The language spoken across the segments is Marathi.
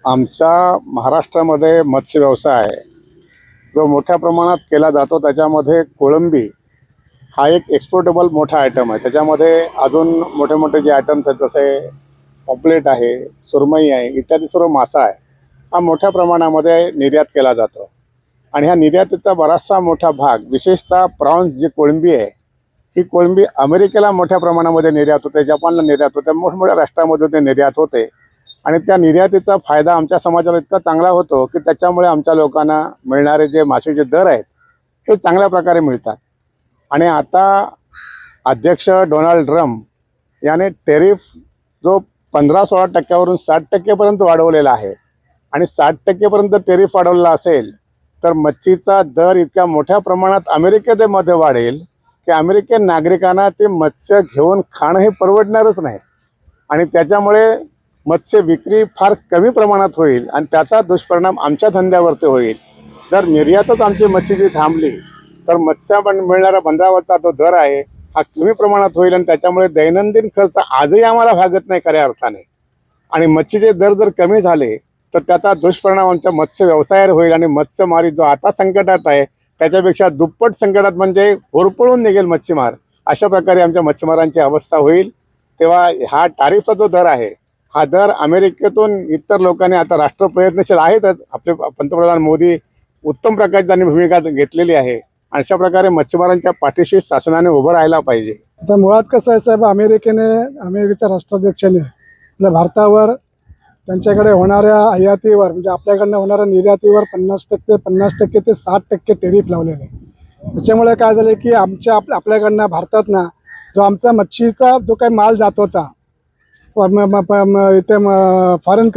आमच्या महाराष्ट्रामध्ये मत्स्य व्यवसाय जो मोठ्या प्रमाणात केला जातो त्याच्यामध्ये कोळंबी हा एक एक्सपोर्टेबल मोठा आयटम आहे। त्याच्यामध्ये अजून मोठे मोठे जे आयटम्स आहेत जसे पॉम्पलेट आहे, सुरमई आहे, इत्यादी सर्व मासा आहे हा मोठ्या प्रमाणामध्ये निर्यात केला जातो। आणि ह्या निर्यातीचा बराचसा मोठा भाग विशेषतः प्रॉन्स जी कोळंबी आहे ही कोळंबी अमेरिकेला मोठ्या प्रमाणामध्ये निर्यात होते, जपानला निर्यात होते, मोठमोठ्या राष्ट्रांमध्ये ते निर्यात होते। आणि त्या निर्यातीचा फायदा आमच्या समाजाला इतका चांगला होतो की त्याच्यामुळे आमच्या लोकांना मिळणारे जे मासेचे दर आहेत हे चांगल्या प्रकारे मिळतात। आणि आता अध्यक्ष डोनाल्ड ट्रम्प याने टेरिफ जो 15-16% 60% वाढवलेला आहे आणि 60% टेरिफ वाढवलेला असेल तर मच्छीचा दर इतक्या मोठ्या प्रमाणात अमेरिकेमध्ये वाढेल की अमेरिकन नागरिकांना ते मत्स्य घेऊन खाणं हे परवडणारच नाही। आणि त्याच्यामुळे मत्स्य विक्री फार कमी प्रमाणात होईल आणि त्याचा दुष्परिणाम आमच्या धंद्यावरती होईल। जर निर्यातच आमची मच्छीची थांबली तर मत्स्य पण मिळणारा बंदरावरचा जो दर आहे हा कमी प्रमाणात होईल आणि त्याच्यामुळे दैनंदिन खर्च आजही आम्हाला भागत नाही खऱ्या अर्थाने। आणि मच्छीचे दर जर कमी झाले तर त्याचा दुष्परिणाम आमच्या मत्स्य व्यवसायावर होईल आणि मत्स्यमारी जो आता संकटात आहे त्याच्यापेक्षा दुप्पट संकटात म्हणजे होरपळून निघेल मच्छीमार। अशा प्रकारे आमच्या मच्छीमारांची अवस्था होईल। तेव्हा हा टॅरिफचा जो दर आहे हा दर अमेरिकेतून इतर लोकांनी आता राष्ट्र प्रयत्नशील आहेतच, आपले पंतप्रधान मोदी उत्तम प्रकारे त्यांनी भूमिका घेतलेली आहे। अशा प्रकारे मच्छीमारांच्या पाठीशी शासनाने उभं राहायला पाहिजे। आता मुळात कसं आहे साहेब, अमेरिकेच्या राष्ट्राध्यक्षाने आपल्या भारतावर त्यांच्याकडे होणाऱ्या आयातीवर म्हणजे आपल्याकडनं होणाऱ्या निर्यातीवर 50% ते 60% टेरिफ लावलेलं आहे। त्याच्यामुळे काय झालं की आपल्याकडनं भारतातना जो आमचा मच्छीचा जो काही माल जात होता इथे फॉरेन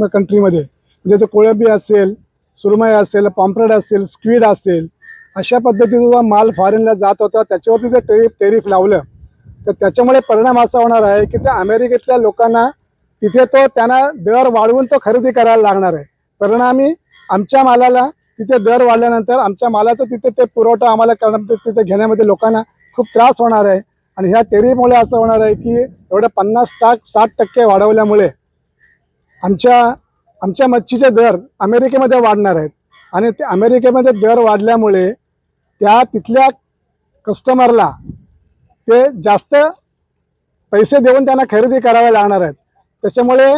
कंट्रीमध्ये म्हणजे तो कोळंबी असेल, सुरमई असेल, पॉम्पलेट असेल, स्क्विड असेल, अशा पद्धतीचा जो माल फॉरेनला जात होता त्याच्यावरती जर टेरिफ लावलं तर त्याच्यामुळे परिणाम असा होणार आहे की त्या अमेरिकेतल्या लोकांना तिथे त्यांना दर वाढवून तो खरेदी करायला लागणार आहे। परिणामी आमच्या मालाला तिथे दर वाढल्यानंतर आमच्या मालाचं तिथे ते पुरवठा आम्हाला करणं तिथे घेण्यामध्ये लोकांना खूप त्रास होणार आहे। आणि ह्या टेरिफमुळे असं होणार आहे की एवढे 50-60% वाढवल्यामुळे आमच्या मच्छीचे दर अमेरिकेमध्ये वाढणार आहेत आणि ते अमेरिकेमध्ये दर वाढल्यामुळे त्या तिथल्या कस्टमरला ते जास्त पैसे देऊन त्यांना खरेदी करावे लागणार आहेत। त्याच्यामुळे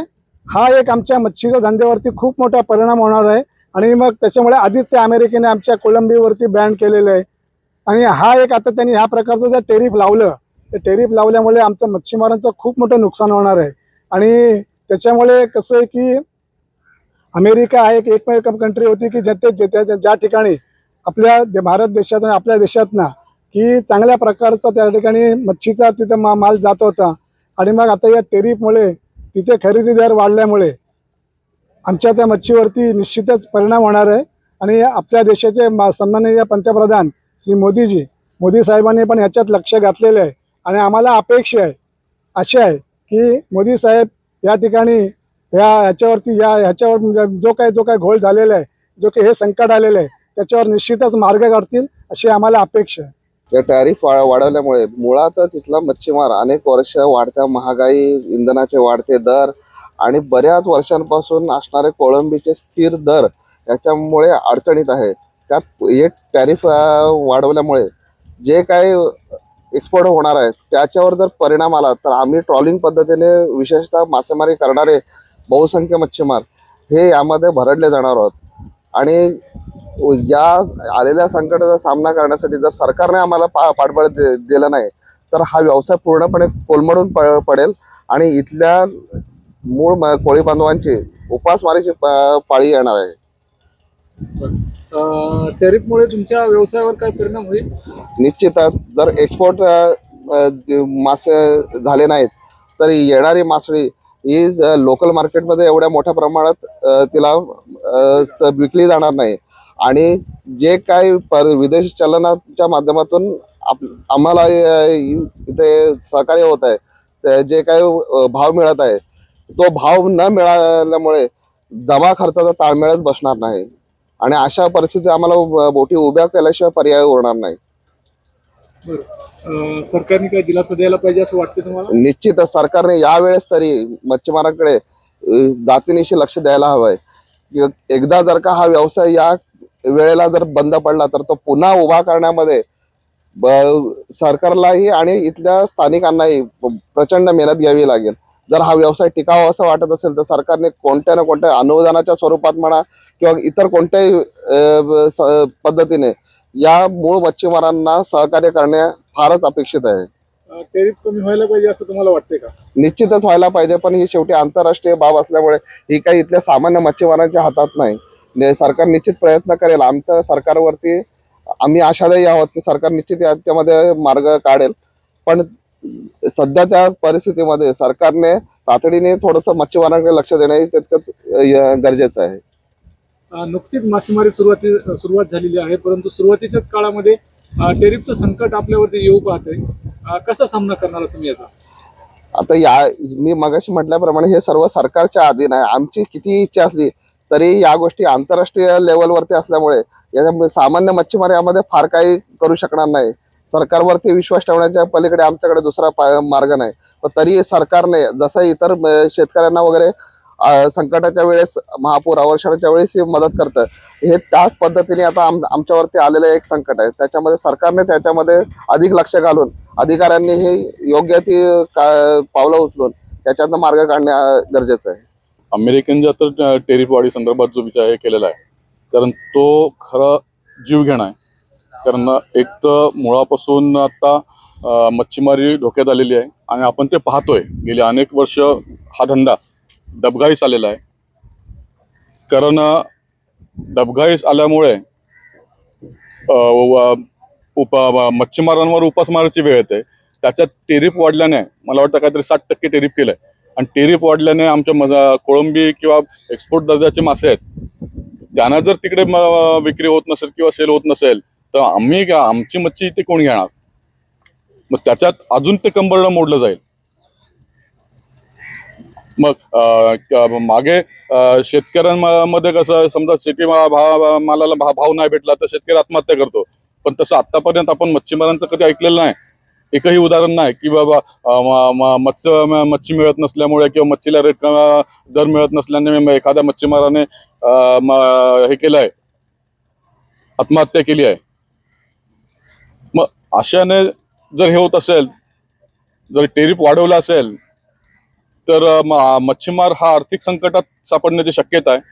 हा एक आमच्या मच्छीच्या धंद्यावरती खूप मोठा परिणाम होणार आहे। आणि मग त्याच्यामुळे आधीच ते अमेरिकेने आमच्या कोळंबीवरती बॅन केलेलं आहे आणि हा एक आता त्यांनी ह्या प्रकारचं जर टेरिफ लावलं तर टेरिफ लावल्यामुळे आमचं मच्छीमारांचं खूप मोठं नुकसान होणार आहे। आणि त्याच्यामुळे कसं आहे की अमेरिका हा एक एकमेव कंट्री होती की ज्या ठिकाणी आपल्या भारत देशातून आपल्या देशातनं की चांगल्या प्रकारचा त्या ठिकाणी मच्छीचा तिथं माल जात होता। आणि मग आता या टेरिफमुळे तिथे खरेदी दर वाढल्यामुळे आमच्या त्या मच्छीवरती निश्चितच परिणाम होणार आहे। आणि आपल्या देशाचे सन्माननीय पंतप्रधान श्री मोदी साहेबांनी पण ह्याच्यात लक्ष घातलेलं आहे। आणि आम्हाला अपेक्षा आहे अशी आहे की मोदी साहेब या ठिकाणी ह्याच्यावर जो काही घोळ झालेला आहे, जो काही हे संकट आलेलं आहे त्याच्यावर निश्चितच मार्ग काढतील अशी आम्हाला अपेक्षा आहे। या टॅरिफ वाढवल्यामुळे मुळातच इथला मच्छीमार अनेक वर्ष वाढत्या महागाई, इंधनाचे वाढते दर आणि बऱ्याच वर्षांपासून असणारे कोळंबीचे स्थिर दर याच्यामुळे अडचणीत आहे। त्यात एक टॅरिफ वाढवल्यामुळे जे काही एक्सपोर्ट होणार आहे त्याच्यावर जर परिणाम आला तर आम्ही ट्रॉलिंग पद्धतीने विशेषतः मासेमारी करणारे बहुसंख्य मच्छीमार हे यामध्ये भरडले जाणार आहोत। आणि या आलेल्या संकटाचा सामना करण्यासाठी जर सरकारने आम्हाला पाठबळ दिलं नाही तर हा व्यवसाय पूर्णपणे कोलमडून पडेल आणि इथल्या मूळ कोळी बांधवांची उपासमारीची पाळी येणार आहे। टॅरिफमुळे तुमच्या व्यवसायावर काय परिणाम होईल? निश्चितच जर एक्सपोर्ट मासे झाले नाहीत तर येणारी मासळी ही लोकल मार्केटमध्ये एवढ्या मोठ्या प्रमाणात तिला विकली जाणार नाही। आणि जे काही विदेशी चलनाच्या माध्यमातून आम्हाला इथे सहकार्य होत आहे, जे काही भाव मिळत आहे तो भाव न मिळाल्यामुळे जमा खर्चाचा ताळमेळच बसणार नाही आणि अशा परिस्थितीत आम्हाला बोटी उभ्या केल्याशिवाय पर्याय उरणार नाही। सरकारने काय दिलासा द्यायला पाहिजे असं वाटतं तुम्हाला? निश्चितच सरकारने यावेळेस तरी मच्छीमारांकडे जातीनिशी लक्ष द्यायला हवंय की एकदा जर का हा व्यवसाय या वेळेला जर बंद पडला तर तो पुन्हा उभा करण्यामध्ये सरकारलाही आणि इथल्या स्थानिकांनाही प्रचंड मेहनत घ्यावी लागेल. जर हा व्यवसाय टिकावा असं वाटत असेल तर सरकारने कोणत्या ना कोणत्या अनुदानाच्या स्वरूपात म्हणा किंवा इतर कोणत्याही पद्धतीने या मूळ मच्छीमारांना सहकार्य करणे फारच अपेक्षित आहे. टेरिफ कमी व्हायला पाहिजे असं तुम्हाला वाटतंय का? निश्चितच व्हायला पाहिजे, पण ही शेवटी आंतरराष्ट्रीय बाब असल्यामुळे ही काही इथल्या सामान्य मच्छीमारांच्या हातात नाही. सरकार निश्चित प्रयत्न करेल. आमचं सरकारवरती आम्ही आशादायी आहोत की सरकार निश्चित याच्यामध्ये मार्ग काढेल, पण सध्याच्या परिस्थितीमध्ये सरकारने तातडीने थोडंसं मच्छीमारांकडे लक्ष देणं तितकंच गरजेचं आहे. नुकतीच मासेमारी सुरुवात झालेली आहे, परंतु सुरुवातीच्याच काळामध्ये टेरिफचं संकट आपल्यावरती येऊ पाहतंय. कसा सामना करणार आहात तुम्ही याचा? आता मी मगाशी म्हटल्याप्रमाणे हे सर्व सरकारच्या अधीन आहे. आमची किती इच्छा असली तरी या गोष्टी आंतरराष्ट्रीय लेवलवरती असल्यामुळे याच्यामुळे सामान्य मच्छीमार यामध्ये फार काही करू शकणार नाही. सरकारवरती विश्वास ठेवण्याच्या पलीकडे आमच्याकडे दुसरा मार्ग नाही. पण तरी सरकारने जसं इतर शेतकऱ्यांना वगैरे संकटाच्या वेळेस महापूर अवर्षणाच्या वेळेस हे मदत करतं, हे त्याच पद्धतीने आता आमच्यावरती आलेलं एक संकट आहे. त्याच्यामध्ये सरकारने त्याच्यामध्ये अधिक लक्ष घालून अधिकाऱ्यांनी हे योग्य ती पावलं उचलून त्याच्यातनं मार्ग काढणे गरजेचं आहे. अमेरिकेने तर टेरिफ वाढी संदर्भात जो विचार हे केलेला आहे, कारण तो खरं जीव घेणं आहे. कारण एक तर मुळापासून आता मच्छीमारी धोक्यात आलेली आहे आणि आपण ते पाहतोय. गेली अनेक वर्ष हा धंदा डबघाईस आलेला आहे. कारण डबघाईस आल्यामुळे मच्छीमारांवर उपासमाराची वेळ येते. त्याच्यात टेरिफ वाढल्याने मला वाटतं काहीतरी 60% टेरिफ केलं आहे. आणि टेरिफ वाढल्याने आमच्या कोळंबी किंवा एक्सपोर्ट दर्जाचे मासे आहेत, त्यांना जर तिकडे विक्री होत नसेल किंवा सेल होत नसेल तर आमची मच्छी ते कोण घेणार? मग त्याच्यात अजून ते कंबरडं मोडलं जाईल. मग मागे शेतकऱ्यांमध्ये कसं समजा शेती मालाला भाव नाही भेटला तर शेतकरी आत्महत्या करतो, पण तसं आतापर्यंत आपण मच्छीमारांचं कधी ऐकलेलं नाही. एकही उदाहरण नाही की बाबा मच्छी मिळत नसल्यामुळे किंवा मच्छीला रेट दर मिळत नसल्याने एखाद्या मच्छीमाराने हे केलं आहे, आत्महत्या केली आहे. मग अशाने जर हे होत असेल, जर टेरिफ वाढवला असेल तर मच्छीमार हा आर्थिक संकटात सापडण्याची शक्यता आहे.